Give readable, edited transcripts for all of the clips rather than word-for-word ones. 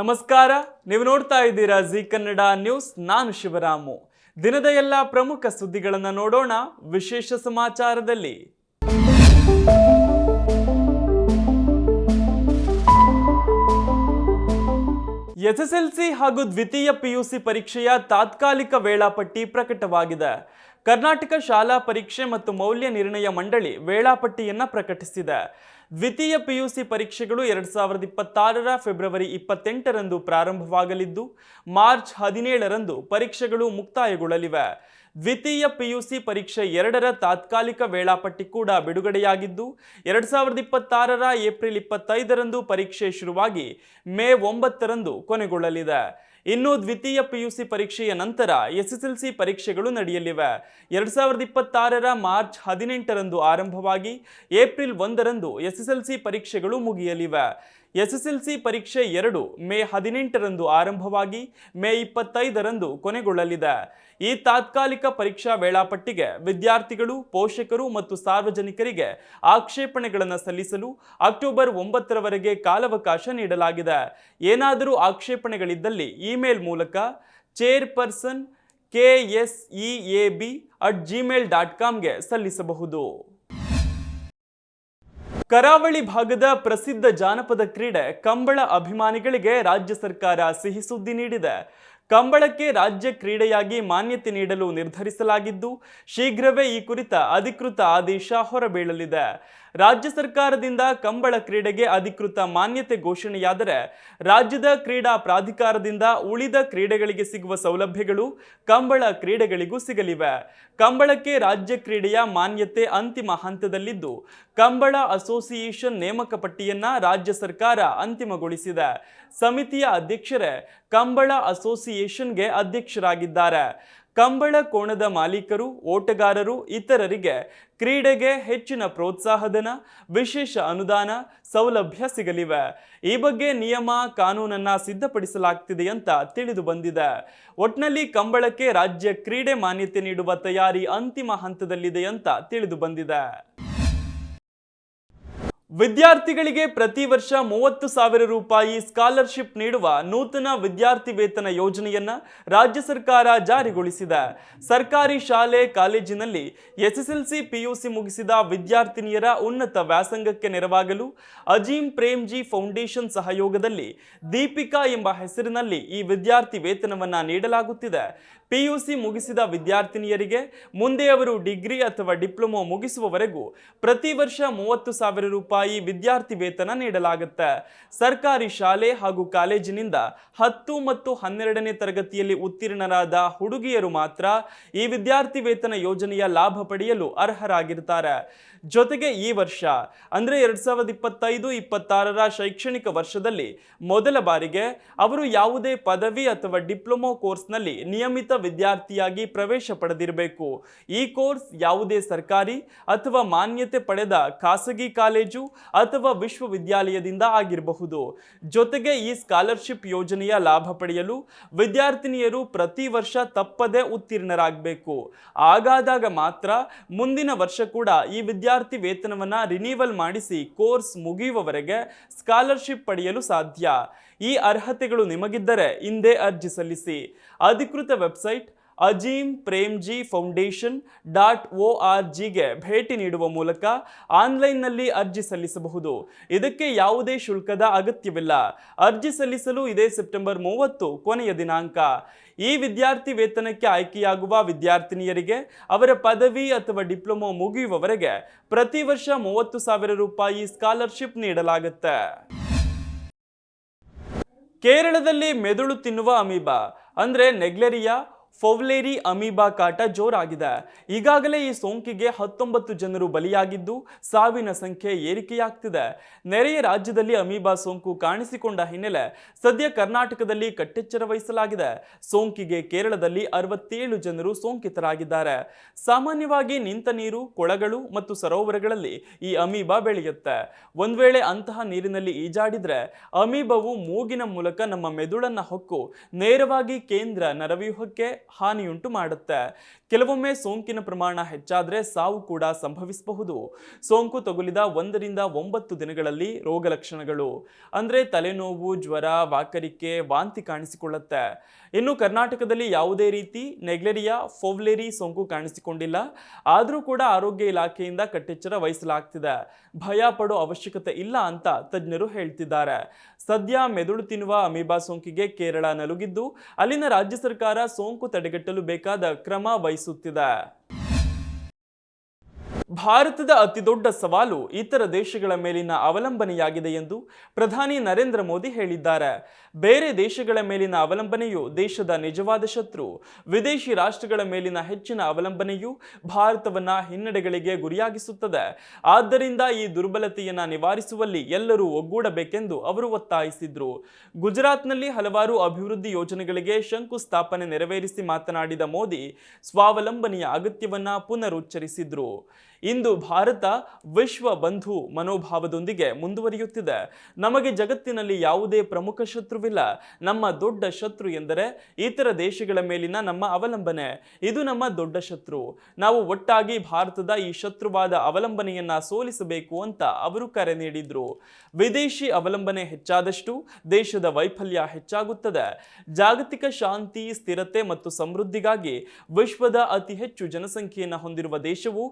ನಮಸ್ಕಾರ, ನೀವು ನೋಡ್ತಾ ಇದ್ದೀರಾ ಜಿ ಕನ್ನಡ ನ್ಯೂಸ್. ನಾನು ಶಿವರಾಮು. ದಿನದ ಎಲ್ಲ ಪ್ರಮುಖ ಸುದ್ದಿಗಳನ್ನು ನೋಡೋಣ ವಿಶೇಷ ಸಮಾಚಾರದಲ್ಲಿ. ಎಸ್ಎಸ್ಎಲ್ಸಿ ಹಾಗೂ ದ್ವಿತೀಯ ಪಿಯುಸಿ ಪರೀಕ್ಷೆಯ ತಾತ್ಕಾಲಿಕ ವೇಳಾಪಟ್ಟಿ ಪ್ರಕಟವಾಗಿದೆ. ಕರ್ನಾಟಕ ಶಾಲಾ ಪರೀಕ್ಷೆ ಮತ್ತು ಮೌಲ್ಯ ನಿರ್ಣಯ ಮಂಡಳಿ ವೇಳಾಪಟ್ಟಿಯನ್ನು ಪ್ರಕಟಿಸಿದೆ. ದ್ವಿತೀಯ ಪಿಯುಸಿ ಪರೀಕ್ಷೆಗಳು 2026ರ ಫೆಬ್ರವರಿ 28ರಂದು ಪ್ರಾರಂಭವಾಗಲಿದ್ದು ಮಾರ್ಚ್ 17ರಂದು ಪರೀಕ್ಷೆಗಳು ಮುಕ್ತಾಯಗೊಳ್ಳಲಿವೆ. ದ್ವಿತೀಯ ಪಿಯುಸಿ ಪರೀಕ್ಷೆ 2ರ ತಾತ್ಕಾಲಿಕ ವೇಳಾಪಟ್ಟಿ ಕೂಡ ಬಿಡುಗಡೆಯಾಗಿದ್ದು 2026ರ ಏಪ್ರಿಲ್ 25ರಂದು ಪರೀಕ್ಷೆ ಶುರುವಾಗಿ ಮೇ 9ರಂದು ಕೊನೆಗೊಳ್ಳಲಿದೆ. ಇನ್ನು ದ್ವಿತೀಯ ಪಿಯುಸಿ ಪರೀಕ್ಷೆಯ ನಂತರ ಎಸ್ಎಸ್ಎಲ್ಸಿ ಪರೀಕ್ಷೆಗಳು ನಡೆಯಲಿವೆ. 2026ರ ಮಾರ್ಚ್ 18ರಂದು ಆರಂಭವಾಗಿ ಏಪ್ರಿಲ್ 1ರಂದು ಎಸ್ಎಸ್ಎಲ್ಸಿ ಪರೀಕ್ಷೆಗಳು ಮುಗಿಯಲಿವೆ. ಎಸ್ಎಸ್ಎಲ್ಸಿ ಪರೀಕ್ಷೆ 2 ಮೇ 18ರಂದು ಆರಂಭವಾಗಿ ಮೇ 25ರಂದು ಕೊನೆಗೊಳ್ಳಲಿದೆ. ಈ ತಾತ್ಕಾಲಿಕ ಪರೀಕ್ಷಾ ವೇಳಾಪಟ್ಟಿಗೆ ವಿದ್ಯಾರ್ಥಿಗಳು, ಪೋಷಕರು ಮತ್ತು ಸಾರ್ವಜನಿಕರಿಗೆ ಆಕ್ಷೇಪಣೆಗಳನ್ನು ಸಲ್ಲಿಸಲು ಅಕ್ಟೋಬರ್ 9ರವರೆಗೆ ಕಾಲಾವಕಾಶ ನೀಡಲಾಗಿದೆ. ಏನಾದರೂ ಆಕ್ಷೇಪಣೆಗಳಿದ್ದಲ್ಲಿ ಇಮೇಲ್ ಮೂಲಕ chairperson@kseab@gmail.comಗೆ ಸಲ್ಲಿಸಬಹುದು. ಕರಾವಳಿ ಭಾಗದ ಪ್ರಸಿದ್ಧ ಜಾನಪದ ಕ್ರೀಡೆ ಕಂಬಳ ಅಭಿಮಾನಿಗಳಿಗೆ ರಾಜ್ಯ ಸರ್ಕಾರ ಸಿಹಿ ಸುದ್ದಿ ನೀಡಿದೆ. ಕಂಬಳಕ್ಕೆ ರಾಜ್ಯ ಕ್ರೀಡೆಯಾಗಿ ಮಾನ್ಯತೆ ನೀಡಲು ನಿರ್ಧರಿಸಲಾಗಿದ್ದು ಶೀಘ್ರವೇ ಈ ಕುರಿತ ಅಧಿಕೃತ ಆದೇಶ ಹೊರಬೀಳಲಿದೆ. ರಾಜ್ಯ ಸರ್ಕಾರದಿಂದ ಕಂಬಳ ಕ್ರೀಡೆಗೆ ಅಧಿಕೃತ ಮಾನ್ಯತೆ ಘೋಷಣೆಯಾದರೆ ರಾಜ್ಯದ ಕ್ರೀಡಾ ಪ್ರಾಧಿಕಾರದಿಂದ ಉಳಿದ ಕ್ರೀಡೆಗಳಿಗೆ ಸಿಗುವ ಸೌಲಭ್ಯಗಳು ಕಂಬಳ ಕ್ರೀಡೆಗಳಿಗೂ ಸಿಗಲಿವೆ. ಕಂಬಳಕ್ಕೆ ರಾಜ್ಯ ಕ್ರೀಡೆಯ ಮಾನ್ಯತೆ ಅಂತಿಮ ಹಂತದಲ್ಲಿದ್ದು ಕಂಬಳ ಅಸೋಸಿಯೇಷನ್ ನೇಮಕ ಪಟ್ಟಿಯನ್ನ ರಾಜ್ಯ ಸರ್ಕಾರ ಅಂತಿಮಗೊಳಿಸಿದೆ. ಸಮಿತಿಯ ಅಧ್ಯಕ್ಷರೇ ಕಂಬಳ ಅಸೋಸಿಯೇಷನ್ಗೆ ಅಧ್ಯಕ್ಷರಾಗಿದ್ದಾರೆ. ಕಂಬಳ ಕೋಣದ ಮಾಲೀಕರು, ಓಟಗಾರರು, ಇತರರಿಗೆ ಕ್ರೀಡೆಗೆ ಹೆಚ್ಚಿನ ಪ್ರೋತ್ಸಾಹಧನ, ವಿಶೇಷ ಅನುದಾನ, ಸೌಲಭ್ಯ ಸಿಗಲಿವೆ. ಈ ಬಗ್ಗೆ ನಿಯಮ ಕಾನೂನನ್ನ ಸಿದ್ಧಪಡಿಸಲಾಗ್ತಿದೆ ಅಂತ ತಿಳಿದು ಬಂದಿದೆ. ಒಟ್ನಲ್ಲಿ ಕಂಬಳಕ್ಕೆ ರಾಜ್ಯ ಕ್ರೀಡೆ ಮಾನ್ಯತೆ ನೀಡುವ ತಯಾರಿ ಅಂತಿಮ ಹಂತದಲ್ಲಿದೆ ಅಂತ ತಿಳಿದು ಬಂದಿದೆ. ವಿದ್ಯಾರ್ಥಿಗಳಿಗೆ ಪ್ರತಿ ವರ್ಷ 30,000 ರೂಪಾಯಿ ಸ್ಕಾಲರ್ಶಿಪ್ ನೀಡುವ ನೂತನ ವಿದ್ಯಾರ್ಥಿ ವೇತನ ಯೋಜನೆಯನ್ನ ರಾಜ್ಯ ಸರ್ಕಾರ ಜಾರಿಗೊಳಿಸಿದೆ. ಸರ್ಕಾರಿ ಶಾಲೆ ಕಾಲೇಜಿನಲ್ಲಿ ಎಸ್ಎಸ್ಎಲ್ಸಿ ಪಿಯುಸಿ ಮುಗಿಸಿದ ವಿದ್ಯಾರ್ಥಿನಿಯರ ಉನ್ನತ ವ್ಯಾಸಂಗಕ್ಕೆ ನೆರವಾಗಲು ಅಜೀಂ ಪ್ರೇಮ್ಜಿ ಫೌಂಡೇಶನ್ ಸಹಯೋಗದಲ್ಲಿ ದೀಪಿಕಾ ಎಂಬ ಹೆಸರಿನಲ್ಲಿ ಈ ವಿದ್ಯಾರ್ಥಿ ವೇತನವನ್ನ ನೀಡಲಾಗುತ್ತಿದೆ. ಪಿಯುಸಿ ಮುಗಿಸಿದ ವಿದ್ಯಾರ್ಥಿನಿಯರಿಗೆ ಮುಂದೆ ಅವರು ಡಿಗ್ರಿ ಅಥವಾ ಡಿಪ್ಲೊಮೊ ಮುಗಿಸುವವರೆಗೂ ಪ್ರತಿ ವರ್ಷ 30,000 ರೂಪಾಯಿ ವಿದ್ಯಾರ್ಥಿ ವೇತನ ನೀಡಲಾಗುತ್ತೆ. ಸರ್ಕಾರಿ ಶಾಲೆ ಹಾಗೂ ಕಾಲೇಜಿನಿಂದ 10 ಮತ್ತು 12ನೇ ತರಗತಿಯಲ್ಲಿ ಉತ್ತೀರ್ಣರಾದ ಹುಡುಗಿಯರು ಮಾತ್ರ ಈ ವಿದ್ಯಾರ್ಥಿ ವೇತನ ಯೋಜನೆಯ ಲಾಭ ಪಡೆಯಲು ಅರ್ಹರಾಗಿರ್ತಾರೆ. ಜೊತೆಗೆ ಈ ವರ್ಷ ಅಂದ್ರೆ 2025-26ರ ಶೈಕ್ಷಣಿಕ ವರ್ಷದಲ್ಲಿ ಮೊದಲ ಬಾರಿಗೆ ಅವರು ಯಾವುದೇ ಪದವಿ ಅಥವಾ ಡಿಪ್ಲೊಮೊ ಕೋರ್ಸ್ನಲ್ಲಿ ನಿಯಮಿತ ವಿದ್ಯಾರ್ಥಿಯಾಗಿ ಪ್ರವೇಶ ಪಡೆದಿರಬೇಕು. ಈ ಕೋರ್ಸ್ ಯಾವುದೇ ಸರ್ಕಾರಿ ಅಥವಾ ಮಾನ್ಯತೆ ಪಡೆದ ಖಾಸಗಿ ಕಾಲೇಜು ಅಥವಾ ವಿಶ್ವವಿದ್ಯಾಲಯದಿಂದ ಆಗಿರಬಹುದು. ಜೊತೆಗೆ ಈ ಸ್ಕಾಲರ್ಶಿಪ್ ಯೋಜನೆಯ ಲಾಭ ಪಡೆಯಲು ವಿದ್ಯಾರ್ಥಿನಿಯರು ಪ್ರತಿ ವರ್ಷ ತಪ್ಪದೆ ಉತ್ತೀರ್ಣರಾಗಬೇಕು. ಹಾಗಾದಾಗ ಮಾತ್ರ ಮುಂದಿನ ವರ್ಷ ಕೂಡ ಈ ವಿದ್ಯಾರ್ಥಿ ವೇತನವನ್ನ ರಿನಿವಲ್ ಮಾಡಿಸಿ ಕೋರ್ಸ್ ಮುಗಿಯುವವರೆಗೆ ಸ್ಕಾಲರ್ಶಿಪ್ ಪಡೆಯಲು ಸಾಧ್ಯ. ಈ ಅರ್ಹತೆಗಳು ನಿಮಗಿದ್ದರೆ ಹಿಂದೆ ಅರ್ಜಿ ಸಲ್ಲಿಸಿ. ಅಧಿಕೃತ ವೆಬ್ಸೈಟ್ ಅಜೀಂ ಪ್ರೇಮ್ಜಿ ಫೌಂಡೇಶನ್.orgಗೆ ಭೇಟಿ ನೀಡುವ ಮೂಲಕ ಆನ್ಲೈನ್ನಲ್ಲಿ ಅರ್ಜಿ ಸಲ್ಲಿಸಬಹುದು. ಇದಕ್ಕೆ ಯಾವುದೇ ಶುಲ್ಕದ ಅಗತ್ಯವಿಲ್ಲ. ಅರ್ಜಿ ಸಲ್ಲಿಸಲು ಇದೇ ಸೆಪ್ಟೆಂಬರ್ 30 ಕೊನೆಯ ದಿನಾಂಕ. ಈ ವಿದ್ಯಾರ್ಥಿ ವೇತನಕ್ಕೆ ಆಯ್ಕೆಯಾಗುವ ವಿದ್ಯಾರ್ಥಿನಿಯರಿಗೆ ಅವರ ಪದವಿ ಅಥವಾ ಡಿಪ್ಲೊಮೊ ಮುಗಿಯುವವರೆಗೆ ಪ್ರತಿ ವರ್ಷ 30,000 ರೂಪಾಯಿ ಸ್ಕಾಲರ್ಶಿಪ್ ನೀಡಲಾಗುತ್ತೆ. ಕೇರಳದಲ್ಲಿ ಮೆದುಳು ತಿನ್ನುವ ಅಮೀಬಾ ಅಂದ್ರೆ ನೆಗ್ಲೆರಿಯಾ ಫೌವ್ಲೇರಿ ಅಮೀಬಾ ಕಾಟ ಜೋರಾಗಿದೆ. ಈಗಾಗಲೇ ಈ ಸೋಂಕಿಗೆ 19 ಜನರು ಬಲಿಯಾಗಿದ್ದು ಸಾವಿನ ಸಂಖ್ಯೆ ಏರಿಕೆಯಾಗ್ತಿದೆ. ನೆರೆಯ ರಾಜ್ಯದಲ್ಲಿ ಅಮೀಬಾ ಸೋಂಕು ಕಾಣಿಸಿಕೊಂಡ ಹಿನ್ನೆಲೆ ಸದ್ಯ ಕರ್ನಾಟಕದಲ್ಲಿ ಕಟ್ಟೆಚ್ಚರ ವಹಿಸಲಾಗಿದೆ. ಸೋಂಕಿಗೆ ಕೇರಳದಲ್ಲಿ 67 ಜನರು ಸೋಂಕಿತರಾಗಿದ್ದಾರೆ. ಸಾಮಾನ್ಯವಾಗಿ ನಿಂತ ನೀರು, ಕೊಳಗಳು ಮತ್ತು ಸರೋವರಗಳಲ್ಲಿ ಈ ಅಮೀಬಾ ಬೆಳೆಯುತ್ತೆ. ಒಂದ್ ವೇಳೆ ಅಂತಹ ನೀರಿನಲ್ಲಿ ಈಜಾಡಿದ್ರೆ ಅಮೀಬಾವು ಮೂಗಿನ ಮೂಲಕ ನಮ್ಮ ಮೆದುಳನ್ನ ಹೊಕ್ಕು ನೇರವಾಗಿ ಕೇಂದ್ರ ನರವ್ಯೂಹಕ್ಕೆ ಹಾನಿಯುಂಟು ಮಾಡುತ್ತೆ. ಕೆಲವೊಮ್ಮೆ ಸೋಂಕಿನ ಪ್ರಮಾಣ ಹೆಚ್ಚಾದರೆ ಸಾವು ಕೂಡ ಸಂಭವಿಸಬಹುದು. ಸೋಂಕು ತಗುಲಿದ 1 ರಿಂದ 9 ದಿನಗಳಲ್ಲಿ ರೋಗ ಲಕ್ಷಣಗಳು ಅಂದ್ರೆ ತಲೆನೋವು, ಜ್ವರ, ವಾಕರಿಕೆ, ವಾಂತಿ ಕಾಣಿಸಿಕೊಳ್ಳುತ್ತೆ. ಇನ್ನು ಕರ್ನಾಟಕದಲ್ಲಿ ಯಾವುದೇ ರೀತಿ ನೆಗ್ಲೆರಿಯಾ ಫೋವ್ಲೆರಿ ಸೋಂಕು ಕಾಣಿಸಿಕೊಂಡಿಲ್ಲ. ಆದರೂ ಕೂಡ ಆರೋಗ್ಯ ಇಲಾಖೆಯಿಂದ ಕಟ್ಟೆಚ್ಚರ ವಹಿಸಲಾಗ್ತಿದೆ. ಭಯ ಪಡೋ ಅವಶ್ಯಕತೆ ಇಲ್ಲ ಅಂತ ತಜ್ಞರು ಹೇಳ್ತಿದ್ದಾರೆ. ಸದ್ಯ ಮೆದುಳು ತಿನ್ನುವ ಅಮೀಬಾ ಸೋಂಕಿಗೆ ಕೇರಳ ನಲುಗಿದ್ದು ಅಲ್ಲಿನ ರಾಜ್ಯ ಸರ್ಕಾರ ಸೋಂಕು ತಡೆಗಟ್ಟಲು ಬೇಕಾದ ಕ್ರಮ ವಹಿಸುತ್ತಿದೆ. ಭಾರತದ ಅತಿದೊಡ್ಡ ಸವಾಲು ಇತರ ದೇಶಗಳ ಮೇಲಿನ ಅವಲಂಬನೆಯಾಗಿದೆ ಎಂದು ಪ್ರಧಾನಿ ನರೇಂದ್ರ ಮೋದಿ ಹೇಳಿದ್ದಾರೆ. ಬೇರೆ ದೇಶಗಳ ಮೇಲಿನ ಅವಲಂಬನೆಯು ದೇಶದ ನಿಜವಾದ ಶತ್ರು. ವಿದೇಶಿ ರಾಷ್ಟ್ರಗಳ ಮೇಲಿನ ಹೆಚ್ಚಿನ ಅವಲಂಬನೆಯು ಭಾರತವನ್ನ ಹಿನ್ನಡೆಗಳಿಗೆ ಗುರಿಯಾಗಿಸುತ್ತದೆ. ಆದ್ದರಿಂದ ಈ ದುರ್ಬಲತೆಯನ್ನ ನಿವಾರಿಸುವಲ್ಲಿ ಎಲ್ಲರೂ ಒಗ್ಗೂಡಬೇಕೆಂದು ಅವರು ಒತ್ತಾಯಿಸಿದ್ರು. ಗುಜರಾತ್ನಲ್ಲಿ ಹಲವಾರು ಅಭಿವೃದ್ಧಿ ಯೋಜನೆಗಳಿಗೆ ಶಂಕುಸ್ಥಾಪನೆ ನೆರವೇರಿಸಿ ಮಾತನಾಡಿದ ಮೋದಿ ಸ್ವಾವಲಂಬನೆಯ ಅಗತ್ಯವನ್ನ ಪುನರುಚ್ಚರಿಸಿದ್ರು. ಇಂದು ಭಾರತ ವಿಶ್ವ ಬಂಧು ಮನೋಭಾವದೊಂದಿಗೆ ಮುಂದುವರಿಯುತ್ತಿದೆ. ನಮಗೆ ಜಗತ್ತಿನಲ್ಲಿ ಯಾವುದೇ ಪ್ರಮುಖ ಶತ್ರುವಿಲ್ಲ. ನಮ್ಮ ದೊಡ್ಡ ಶತ್ರು ಎಂದರೆ ಇತರ ದೇಶಗಳ ಮೇಲಿನ ನಮ್ಮ ಅವಲಂಬನೆ. ಇದು ನಮ್ಮ ದೊಡ್ಡ ಶತ್ರು. ನಾವು ಒಟ್ಟಾಗಿ ಭಾರತದ ಈ ಶತ್ರುವಾದ ಅವಲಂಬನೆಯನ್ನ ಸೋಲಿಸಬೇಕು ಅಂತ ಅವರು ಕರೆ ನೀಡಿದ್ರು. ವಿದೇಶಿ ಅವಲಂಬನೆ ಹೆಚ್ಚಾದಷ್ಟು ದೇಶದ ವೈಫಲ್ಯ ಹೆಚ್ಚಾಗುತ್ತದೆ. ಜಾಗತಿಕ ಶಾಂತಿ, ಸ್ಥಿರತೆ ಮತ್ತು ಸಮೃದ್ಧಿಗಾಗಿ ವಿಶ್ವದ ಅತಿ ಹೆಚ್ಚು ಜನಸಂಖ್ಯೆಯನ್ನು ಹೊಂದಿರುವ ದೇಶವು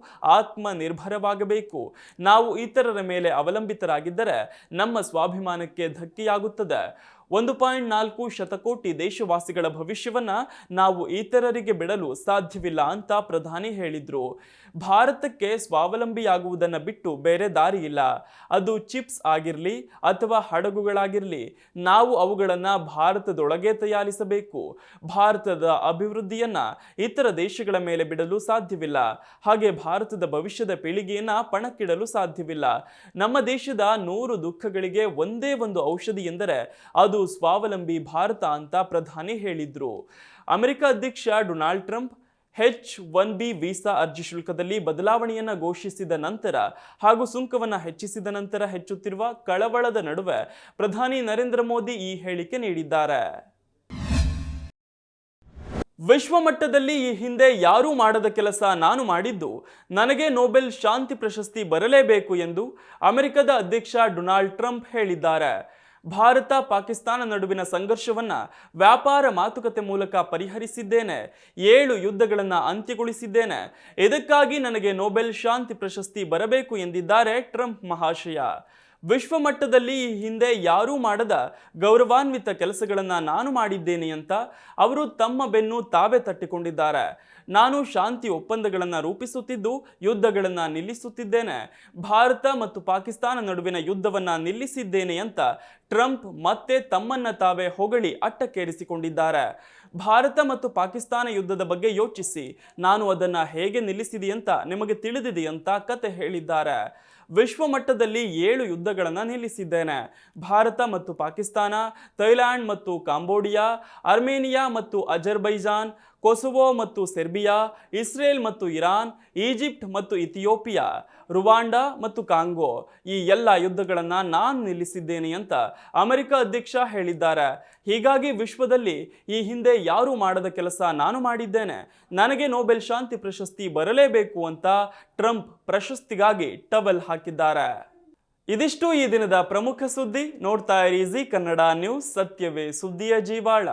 ನಿರ್ಭರವಾಗಬೇಕು. ನಾವು ಇತರರ ಮೇಲೆ ಅವಲಂಬಿತರಾಗಿದ್ದರೆ ನಮ್ಮ ಸ್ವಾಭಿಮಾನಕ್ಕೆ ಧಕ್ಕೆಯಾಗುತ್ತದೆ. 1.4 ಶತಕೋಟಿ ದೇಶವಾಸಿಗಳ ಭವಿಷ್ಯವನ್ನ ನಾವು ಇತರರಿಗೆ ಬಿಡಲು ಸಾಧ್ಯವಿಲ್ಲ ಅಂತ ಪ್ರಧಾನಿ ಹೇಳಿದ್ರು. ಭಾರತಕ್ಕೆ ಸ್ವಾವಲಂಬಿಯಾಗುವುದನ್ನು ಬಿಟ್ಟು ಬೇರೆ ದಾರಿ ಇಲ್ಲ. ಅದು ಚಿಪ್ಸ್ ಆಗಿರಲಿ ಅಥವಾ ಹಡಗುಗಳಾಗಿರಲಿ, ನಾವು ಅವುಗಳನ್ನು ಭಾರತದೊಳಗೆ ತಯಾರಿಸಬೇಕು. ಭಾರತದ ಅಭಿವೃದ್ಧಿಯನ್ನ ಇತರ ದೇಶಗಳ ಮೇಲೆ ಬಿಡಲು ಸಾಧ್ಯವಿಲ್ಲ. ಹಾಗೆ ಭಾರತದ ಭವಿಷ್ಯದ ಪೀಳಿಗೆಯನ್ನ ಪಣಕ್ಕಿಡಲು ಸಾಧ್ಯವಿಲ್ಲ. ನಮ್ಮ ದೇಶದ 100 ದುಃಖಗಳಿಗೆ ಒಂದೇ ಒಂದು ಔಷಧಿ ಎಂದರೆ ಅದು ಸ್ವಾವಲಂಬಿ ಭಾರತ ಅಂತ ಪ್ರಧಾನಿ ಹೇಳಿದ್ರು. ಅಮೆರಿಕ ಅಧ್ಯಕ್ಷ ಡೊನಾಲ್ಡ್ ಟ್ರಂಪ್ H-1B ವೀಸಾ ಅರ್ಜಿ ಶುಲ್ಕದಲ್ಲಿ ಬದಲಾವಣೆಯನ್ನು ಘೋಷಿಸಿದ ನಂತರ ಹಾಗೂ ಸುಂಕವನ್ನು ಹೆಚ್ಚಿಸಿದ ನಂತರ ಹೆಚ್ಚುತ್ತಿರುವ ಕಳವಳದ ನಡುವೆ ಪ್ರಧಾನಿ ನರೇಂದ್ರ ಮೋದಿ ಈ ಹೇಳಿಕೆ ನೀಡಿದ್ದಾರೆ. ವಿಶ್ವ ಮಟ್ಟದಲ್ಲಿ ಈ ಹಿಂದೆ ಯಾರೂ ಮಾಡದ ಕೆಲಸ ನಾನು ಮಾಡಿದ್ದು, ನನಗೆ ನೊಬೆಲ್ ಶಾಂತಿ ಪ್ರಶಸ್ತಿ ಬರಲೇಬೇಕು ಎಂದು ಅಮೆರಿಕದ ಅಧ್ಯಕ್ಷ ಡೊನಾಲ್ಡ್ ಟ್ರಂಪ್ ಹೇಳಿದ್ದಾರೆ. ಭಾರತ ಪಾಕಿಸ್ತಾನ ನಡುವಿನ ಸಂಘರ್ಷವನ್ನ ವ್ಯಾಪಾರ ಮಾತುಕತೆ ಮೂಲಕ ಪರಿಹರಿಸಿದ್ದೇನೆ. 7 ಯುದ್ಧಗಳನ್ನು ಅಂತ್ಯಗೊಳಿಸಿದ್ದೇನೆ. ಇದಕ್ಕಾಗಿ ನನಗೆ ನೊಬೆಲ್ ಶಾಂತಿ ಪ್ರಶಸ್ತಿ ಬರಬೇಕು ಎಂದಿದ್ದಾರೆ ಟ್ರಂಪ್ ಮಹಾಶಯ. ವಿಶ್ವ ಮಟ್ಟದಲ್ಲಿ ಈ ಹಿಂದೆ ಯಾರೂ ಮಾಡದ ಗೌರವಾನ್ವಿತ ಕೆಲಸಗಳನ್ನು ನಾನು ಮಾಡಿದ್ದೇನೆ ಅಂತ ಅವರು ತಮ್ಮ ಬೆನ್ನು ತಾವೇ ತಟ್ಟಿಕೊಂಡಿದ್ದಾರೆ. ನಾನು ಶಾಂತಿ ಒಪ್ಪಂದಗಳನ್ನು ರೂಪಿಸುತ್ತಿದ್ದು ಯುದ್ಧಗಳನ್ನು ನಿಲ್ಲಿಸುತ್ತಿದ್ದೇನೆ. ಭಾರತ ಮತ್ತು ಪಾಕಿಸ್ತಾನ ನಡುವಿನ ಯುದ್ಧವನ್ನು ನಿಲ್ಲಿಸಿದ್ದೇನೆ ಅಂತ ಟ್ರಂಪ್ ಮತ್ತೆ ತಮ್ಮನ್ನ ತಾವೇ ಹೊಗಳಿ ಅಟ್ಟಕ್ಕೇರಿಸಿಕೊಂಡಿದ್ದಾರೆ. ಭಾರತ ಮತ್ತು ಪಾಕಿಸ್ತಾನ ಯುದ್ಧದ ಬಗ್ಗೆ ಯೋಚಿಸಿ, ನಾನು ಅದನ್ನು ಹೇಗೆ ನಿಲ್ಲಿಸಿದೆ ಅಂತ ನಿಮಗೆ ತಿಳಿದಿದೆ ಅಂತ ಕತೆ ಹೇಳಿದ್ದಾರೆ. ವಿಶ್ವ ಮಟ್ಟದಲ್ಲಿ 7 ಯುದ್ಧಗಳನ್ನು ನಿಲ್ಲಿಸಿದ್ದೇನೆ. ಭಾರತ ಮತ್ತು ಪಾಕಿಸ್ತಾನ, ಥೈಲ್ಯಾಂಡ್ ಮತ್ತು ಕಾಂಬೋಡಿಯಾ, ಅರ್ಮೇನಿಯಾ ಮತ್ತು ಅಜರ್ಬೈಜಾನ್, ಕೊಸೊವೊ ಮತ್ತು ಸೆರ್ಬಿಯಾ, ಇಸ್ರೇಲ್ ಮತ್ತು ಇರಾನ್, ಈಜಿಪ್ಟ್ ಮತ್ತು ಇಥಿಯೋಪಿಯಾ, ರುವಾಂಡಾ ಮತ್ತು ಕಾಂಗೋ, ಈ ಎಲ್ಲ ಯುದ್ಧಗಳನ್ನು ನಾನು ನಿಲ್ಲಿಸಿದ್ದೇನೆ ಅಂತ ಅಮೆರಿಕ ಅಧ್ಯಕ್ಷ ಹೇಳಿದ್ದಾರೆ. ಹೀಗಾಗಿ ವಿಶ್ವದಲ್ಲಿ ಈ ಹಿಂದೆ ಯಾರೂ ಮಾಡದ ಕೆಲಸ ನಾನು ಮಾಡಿದ್ದೇನೆ. ನನಗೆ ನೊಬೆಲ್ ಶಾಂತಿ ಪ್ರಶಸ್ತಿ ಬರಲೇಬೇಕು ಅಂತ ಟ್ರಂಪ್ ಪ್ರಶಸ್ತಿಗಾಗಿ ಟವಲ್ ಹಾಕಿದ್ದಾರೆ. ಇದಿಷ್ಟು ಈ ದಿನದ ಪ್ರಮುಖ ಸುದ್ದಿ. ನೋಡ್ತಾ ಇರಿ ಜಿ ಕನ್ನಡ ನ್ಯೂಸ್, ಸತ್ಯವೇ ಸುದ್ದಿಯ ಜೀವಾಳ.